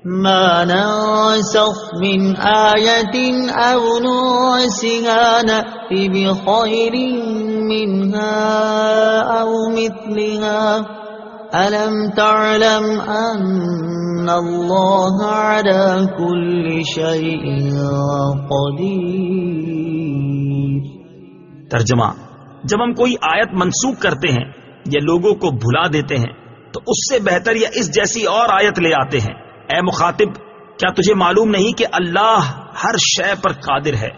ما ننسخ من آية أو ننسها نأت بخير منها أو مثلها ألم تعلم أن الله على كل شيء قدير۔ ترجمہ: جب ہم کوئی آیت منسوخ کرتے ہیں یا لوگوں کو بھلا دیتے ہیں تو اس سے بہتر یا اس جیسی اور آیت لے آتے ہیں۔ اے مخاطب، کیا تجھے معلوم نہیں کہ اللہ ہر شے پر قادر ہے؟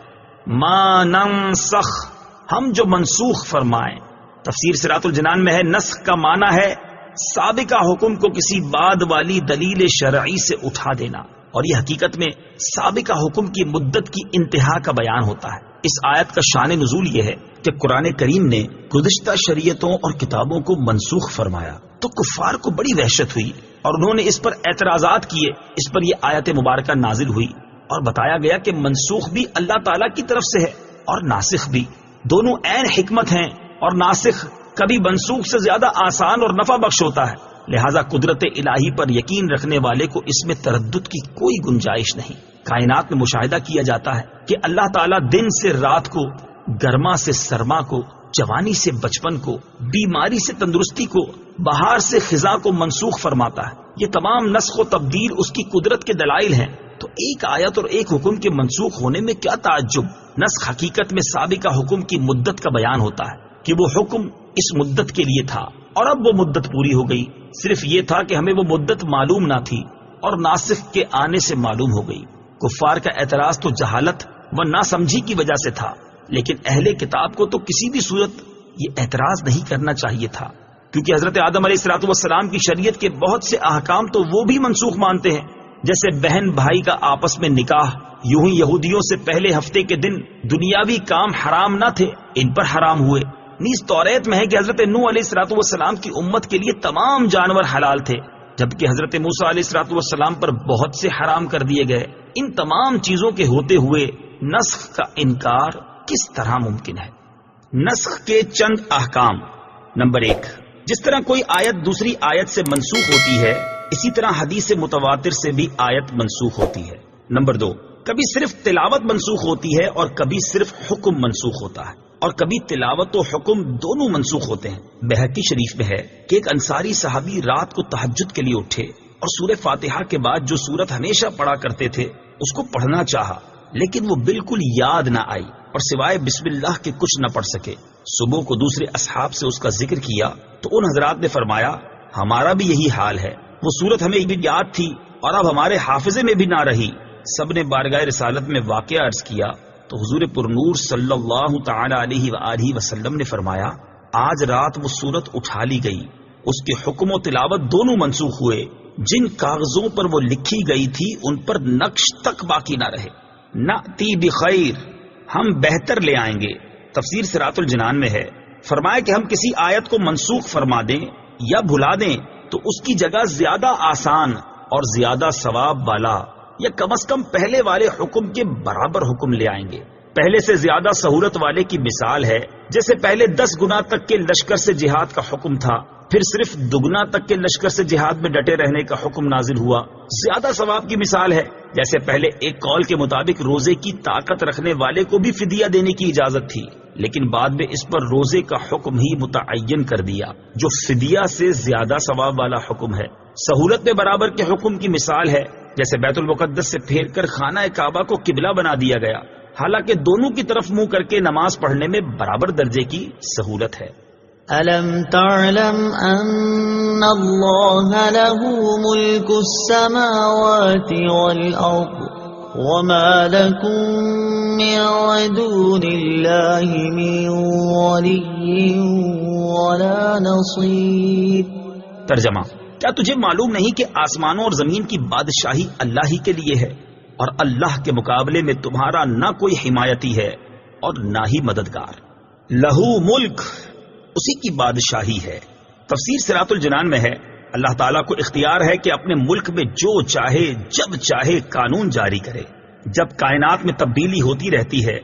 ما ننسخ، ہم جو منسوخ فرمائیں۔ تفسیر صراط الجنان میں ہے نسخ کا معنی ہے سابقہ حکم کو کسی بعد والی دلیل شرعی سے اٹھا دینا، اور یہ حقیقت میں سابقہ حکم کی مدت کی انتہا کا بیان ہوتا ہے۔ اس آیت کا شان نزول یہ ہے کہ قرآن کریم نے گزشتہ شریعتوں اور کتابوں کو منسوخ فرمایا تو کفار کو بڑی وحشت ہوئی اور انہوں نے اس پر اعتراضات کیے۔ اس پر یہ آیت مبارکہ نازل ہوئی اور بتایا گیا کہ منسوخ بھی اللہ تعالیٰ کی طرف سے ہے اور ناسخ بھی، دونوں عین حکمت ہیں، اور ناسخ کبھی منسوخ سے زیادہ آسان اور نفع بخش ہوتا ہے، لہذا قدرت الہی پر یقین رکھنے والے کو اس میں تردد کی کوئی گنجائش نہیں۔ کائنات میں مشاہدہ کیا جاتا ہے کہ اللہ تعالیٰ دن سے رات کو، گرما سے سرما کو، جوانی سے بچپن کو، بیماری سے تندرستی کو، بہار سے خزاں کو منسوخ فرماتا ہے۔ یہ تمام نسخ و تبدیل اس کی قدرت کے دلائل ہیں، تو ایک آیت اور ایک حکم کے منسوخ ہونے میں کیا تعجب؟ نسخ حقیقت میں سابقہ حکم کی مدت کا بیان ہوتا ہے کہ وہ حکم اس مدت کے لیے تھا اور اب وہ مدت پوری ہو گئی، صرف یہ تھا کہ ہمیں وہ مدت معلوم نہ تھی اور ناسخ کے آنے سے معلوم ہو گئی۔ کفار کا اعتراض تو جہالت و ناسمجھی کی وجہ سے تھا، لیکن اہل کتاب کو تو کسی بھی صورت یہ اعتراض نہیں کرنا چاہیے تھا، کیونکہ حضرت آدم علیہ السلام کی شریعت کے بہت سے احکام تو وہ بھی منسوخ مانتے ہیں، جیسے بہن بھائی کا آپس میں نکاح۔ یوں ہی یہودیوں سے پہلے ہفتے کے دن دنیاوی کام حرام نہ تھے، ان پر حرام ہوئے۔ نیز توریت میں ہے کہ حضرت نوح علیہ السلام کی امت کے لیے تمام جانور حلال تھے، جبکہ حضرت موسیٰ علیہ السلام پر بہت سے حرام کر دیے گئے۔ ان تمام چیزوں کے ہوتے ہوئے نسخ کا انکار کس طرح ممکن ہے؟ نسخ کے چند احکام۔ نمبر 1، جس طرح کوئی آیت دوسری آیت سے منسوخ ہوتی ہے، اسی طرح حدیث متواتر سے بھی آیت منسوخ ہوتی ہے۔ نمبر 2، کبھی صرف تلاوت منسوخ ہوتی ہے اور کبھی صرف حکم منسوخ ہوتا ہے، اور کبھی تلاوت و حکم دونوں منسوخ ہوتے ہیں۔ بہقی شریف میں ہے کہ ایک انصاری صحابی رات کو تہجد کے لیے اٹھے اور سورہ فاتحہ کے بعد جو سورت ہمیشہ پڑھا کرتے تھے اس کو پڑھنا چاہا، لیکن وہ بالکل یاد نہ آئی اور سوائے بسم اللہ کے کچھ نہ پڑھ سکے۔ صبح کو دوسرے اصحاب سے اس کا ذکر کیا تو ان حضرات نے فرمایا ہمارا بھی یہی حال ہے، وہ سورت ہمیں بھی یاد تھی اور اب ہمارے حافظے میں بھی نہ رہی۔ سب نے بارگاہ رسالت میں واقعہ عرض کیا تو حضور پرنور صلی اللہ تعالی علیہ وآلہ وسلم نے فرمایا آج رات وہ سورت اٹھا لی گئی، اس کے حکم و تلاوت دونوں منسوخ ہوئے، جن کاغذوں پر وہ لکھی گئی تھی ان پر نقش تک باقی نہ رہے۔ نأتی بخیر، ہم بہتر لے آئیں گے۔ تفسیر صراط الجنان میں ہے فرمایا کہ ہم کسی آیت کو منسوخ فرما دیں یا بھلا دیں تو اس کی جگہ زیادہ آسان اور زیادہ ثواب والا یا کم از کم پہلے والے حکم کے برابر حکم لے آئیں گے۔ پہلے سے زیادہ سہولت والے کی مثال ہے جیسے پہلے 10 گنا تک کے لشکر سے جہاد کا حکم تھا، پھر صرف 2 گنا تک کے لشکر سے جہاد میں ڈٹے رہنے کا حکم نازل ہوا۔ زیادہ ثواب کی مثال ہے جیسے پہلے ایک قول کے مطابق روزے کی طاقت رکھنے والے کو بھی فدیہ دینے کی اجازت تھی، لیکن بعد میں اس پر روزے کا حکم ہی متعین کر دیا جو فدیہ سے زیادہ ثواب والا حکم ہے۔ سہولت میں برابر کے حکم کی مثال ہے جیسے بیت المقدس سے پھیر کر خانہ کعبہ کو قبلہ بنا دیا گیا، حالانکہ دونوں کی طرف منہ کر کے نماز پڑھنے میں برابر درجے کی سہولت ہے۔ أَلَمْ تَعْلَمْ أَنَّ اللَّهَ لَهُ مُلْكُ السَّمَاوَاتِ وَالْأَرْضِ وَمَا لَكُم مِّن دُونِ اللَّهِ مِن وَلِيٍّ وَلَا نَصِيرٍ۔ ترجمہ: کیا تجھے معلوم نہیں کہ آسمانوں اور زمین کی بادشاہی اللہ ہی کے لیے ہے اور اللہ کے مقابلے میں تمہارا نہ کوئی حمایتی ہے اور نہ ہی مددگار؟ لہو ملک، اسی کی بادشاہی ہے۔ تفسیر صراط الجنان میں ہے اللہ تعالیٰ کو اختیار ہے کہ اپنے ملک میں جو چاہے جب چاہے قانون جاری کرے۔ جب کائنات میں تبدیلی ہوتی رہتی ہے،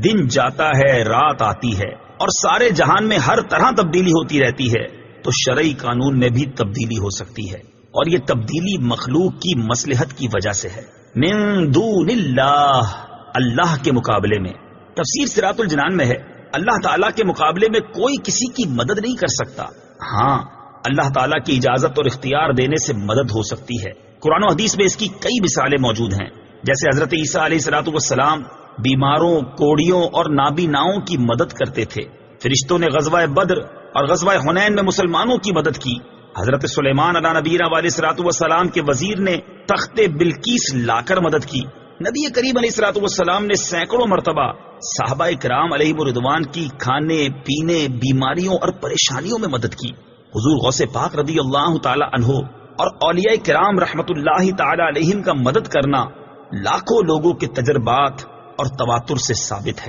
دن جاتا ہے رات آتی ہے اور سارے جہان میں ہر طرح تبدیلی ہوتی رہتی ہے، تو شرعی قانون میں بھی تبدیلی ہو سکتی ہے اور یہ تبدیلی مخلوق کی مصلحت کی وجہ سے ہے. من دون اللہ، اللہ کے مقابلے میں. تفسیر صراط الجنان میں ہے اللہ تعالیٰ کے مقابلے میں کوئی کسی کی مدد نہیں کر سکتا. ہاں، اللہ تعالیٰ کی اجازت اور اختیار دینے سے مدد ہو سکتی ہے. قرآن و حدیث میں اس کی کئی مثالیں موجود ہیں، جیسے حضرت عیسیٰ علیہ الصلوۃ والسلام بیماروں، کوڑیوں اور نابیناؤں کی مدد کرتے تھے. فرشتوں نے غزوہ بدر اور غزوہ حنین میں مسلمانوں کی مدد کی. حضرت سلیمان علیہ نبینا علیہ الصلوۃ والسلام کے وزیر نے تخت بلقیس لا کر مدد کی. نبی کریم علیہ الصلوۃ والسلام نے سینکڑوں مرتبہ صحابہ کرام علیہم رضوان کی کھانے پینے، بیماریوں اور پریشانیوں میں مدد کی. حضور غوث پاک رضی اللہ تعالی عنہ اور اولیاء کرام رحمت اللہ تعالی علیہم کا مدد کرنا لاکھوں لوگوں کے تجربات اور تواتر سے ثابت ہے.